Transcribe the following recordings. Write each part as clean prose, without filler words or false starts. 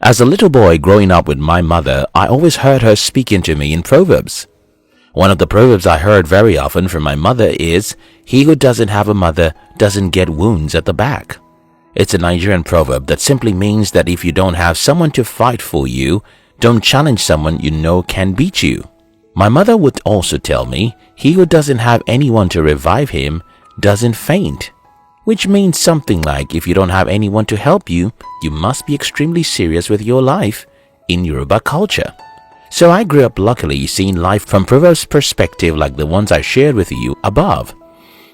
As a little boy growing up with my mother, I always heard her speaking to me in proverbs. One of the proverbs I heard very often from my mother is, "He who doesn't have a mother doesn't get wounds at the back." It's a Nigerian proverb that simply means that if you don't have someone to fight for you, don't challenge someone you know can beat you. My mother would also tell me, "He who doesn't have anyone to revive him doesn't faint," which means something like if you don't have anyone to help you, you must be extremely serious with your life in Yoruba culture. So I grew up luckily seeing life from Proverbs perspective like the ones I shared with you above.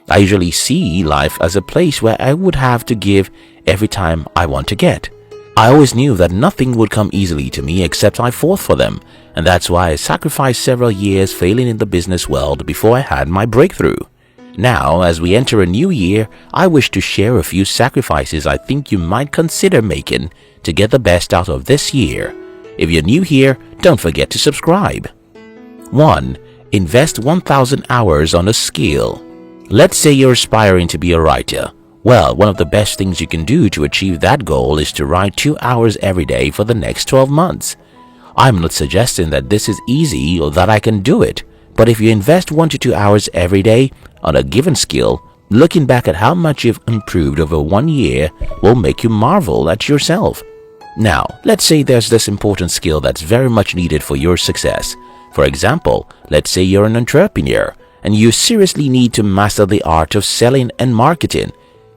I usually see life as a place where I would have to give every time I want to get. I always knew that nothing would come easily to me except I fought for them, and that's why I sacrificed several years failing in the business world before I had my breakthrough. Now, as we enter a new year, I wish to share a few sacrifices I think you might consider making to get the best out of this year. If you're new here, don't forget to subscribe. 1. Invest 1,000 hours on a skill. Let's say you're aspiring to be a writer. Well, one of the best things you can do to achieve that goal is to write 2 hours every day for the next 12 months. I'm not suggesting that this is easy or that I can do it, but if you invest 1 to 2 hours every day on a given skill, looking back at how much you've improved over 1 year will make you marvel at yourself. Now, let's say there's this important skill that's very much needed for your success. For example, let's say you're an entrepreneur and you seriously need to master the art of selling and marketing.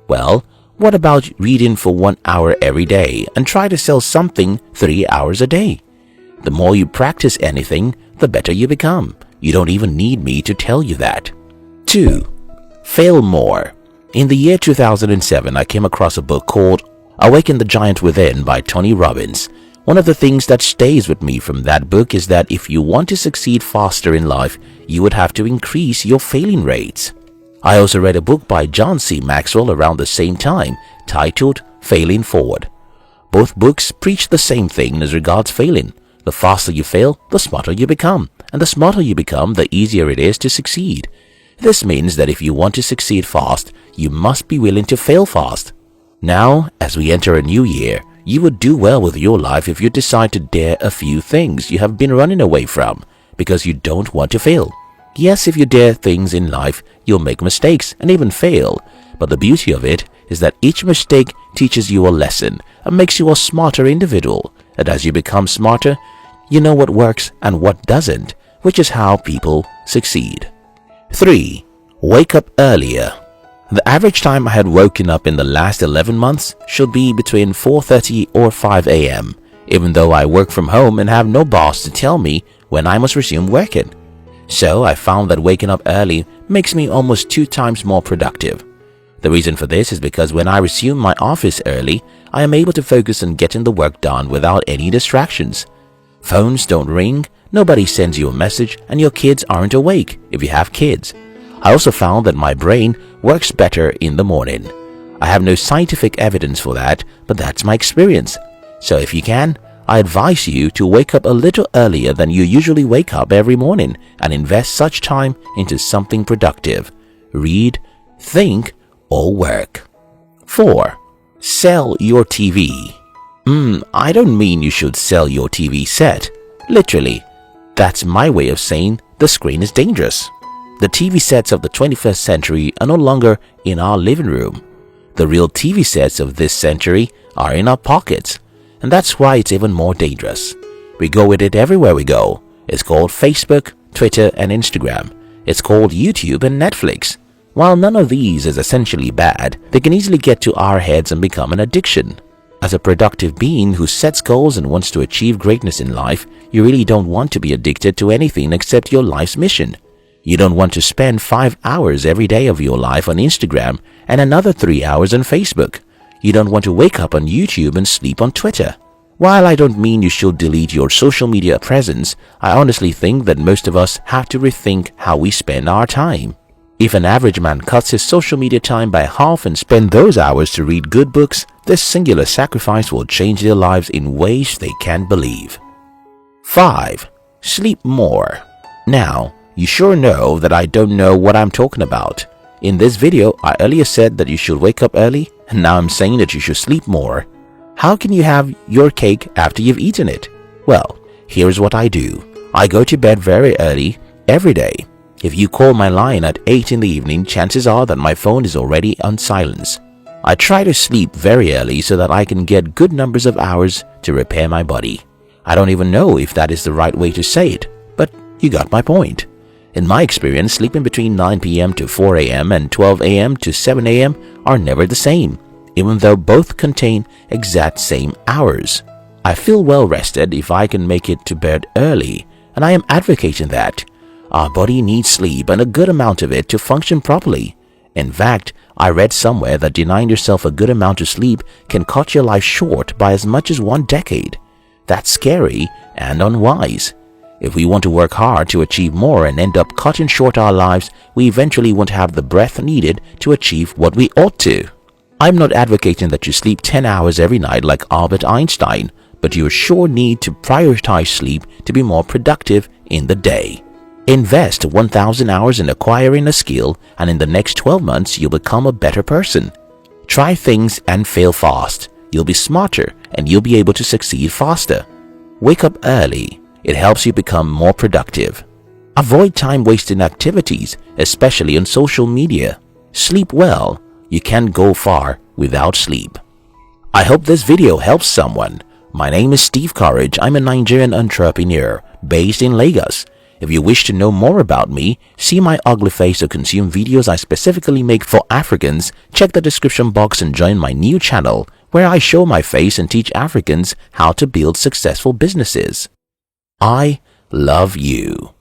Well, what about reading for 1 hour every day and try to sell something 3 hours a day? The more you practice anything, the better you become. You don't even need me to tell you that. 2. Fail more. In the year 2007, I came across a book called Awaken the Giant Within by Tony Robbins. One of the things that stays with me from that book is that if you want to succeed faster in life, you would have to increase your failing rates. I also read a book by John C. Maxwell around the same time titled Failing Forward. Both books preach the same thing as regards failing. The faster you fail, the smarter you become. And the smarter you become, the easier it is to succeed. This means that if you want to succeed fast, you must be willing to fail fast. Now, as we enter a new year, you would do well with your life if you decide to dare a few things you have been running away from because you don't want to fail. Yes, if you dare things in life, you'll make mistakes and even fail. But the beauty of it is that each mistake teaches you a lesson and makes you a smarter individual. And as you become smarter, you know what works and what doesn't, which is how people succeed. 3. Wake up earlier. The average time I had woken up in the last 11 months should be between 4:30 or 5 a.m., even though I work from home and have no boss to tell me when I must resume working. So I found that waking up early makes me almost 2 times more productive. The reason for this is because when I resume my office early, I am able to focus on getting the work done without any distractions. Phones don't ring, nobody sends you a message, and your kids aren't awake if you have kids. I also found that my brain works better in the morning. I have no scientific evidence for that, but that's my experience. So if you can, I advise you to wake up a little earlier than you usually wake up every morning and invest such time into something productive. Read, think, or work. 4. Sell your TV. I don't mean you should sell your TV set. Literally, that's my way of saying the screen is dangerous. The TV sets of the 21st century are no longer in our living room. The real TV sets of this century are in our pockets, and that's why it's even more dangerous. We go with it everywhere we go. It's called Facebook, Twitter, and Instagram. It's called YouTube and Netflix. While none of these is essentially bad, they can easily get to our heads and become an addiction. As a productive being who sets goals and wants to achieve greatness in life, you really don't want to be addicted to anything except your life's mission. You don't want to spend 5 hours every day of your life on Instagram and another 3 hours on Facebook. You don't want to wake up on YouTube and sleep on Twitter. While I don't mean you should delete your social media presence, I honestly think that most of us have to rethink how we spend our time. If an average man cuts his social media time by half and spends those hours to read good books, this singular sacrifice will change their lives in ways they can't believe. 5. Sleep more. Now, you sure know that I don't know what I'm talking about. In this video, I earlier said that you should wake up early, and now I'm saying that you should sleep more. How can you have your cake after you've eaten it? Well, here's what I do. I go to bed very early every day. If you call my line at 8 in the evening, chances are that my phone is already on silence. I try to sleep very early so that I can get good numbers of hours to repair my body. I don't even know if that is the right way to say it, but you got my point. In my experience, sleeping between 9 p.m. to 4 a.m. and 12 a.m. to 7 a.m. are never the same, even though both contain exact same hours. I feel well rested if I can make it to bed early, and I am advocating that. Our body needs sleep and a good amount of it to function properly. In fact, I read somewhere that denying yourself a good amount of sleep can cut your life short by as much as 1 decade. That's scary and unwise. If we want to work hard to achieve more and end up cutting short our lives, we eventually won't have the breath needed to achieve what we ought to. I'm not advocating that you sleep 10 hours every night like Albert Einstein, but you sure need to prioritize sleep to be more productive in the day. Invest 1,000 hours in acquiring a skill, and in the next 12 months you'll become a better person. Try things and fail fast. You'll be smarter and you'll be able to succeed faster. Wake up early. It helps you become more productive. Avoid time-wasting activities, especially on social media. Sleep well. You can't go far without sleep. I hope this video helps someone. My name is Steve Courage. I'm a Nigerian entrepreneur based in Lagos. If you wish to know more about me, see my ugly face or consume videos I specifically make for Africans, check the description box and join my new channel where I show my face and teach Africans how to build successful businesses. I love you.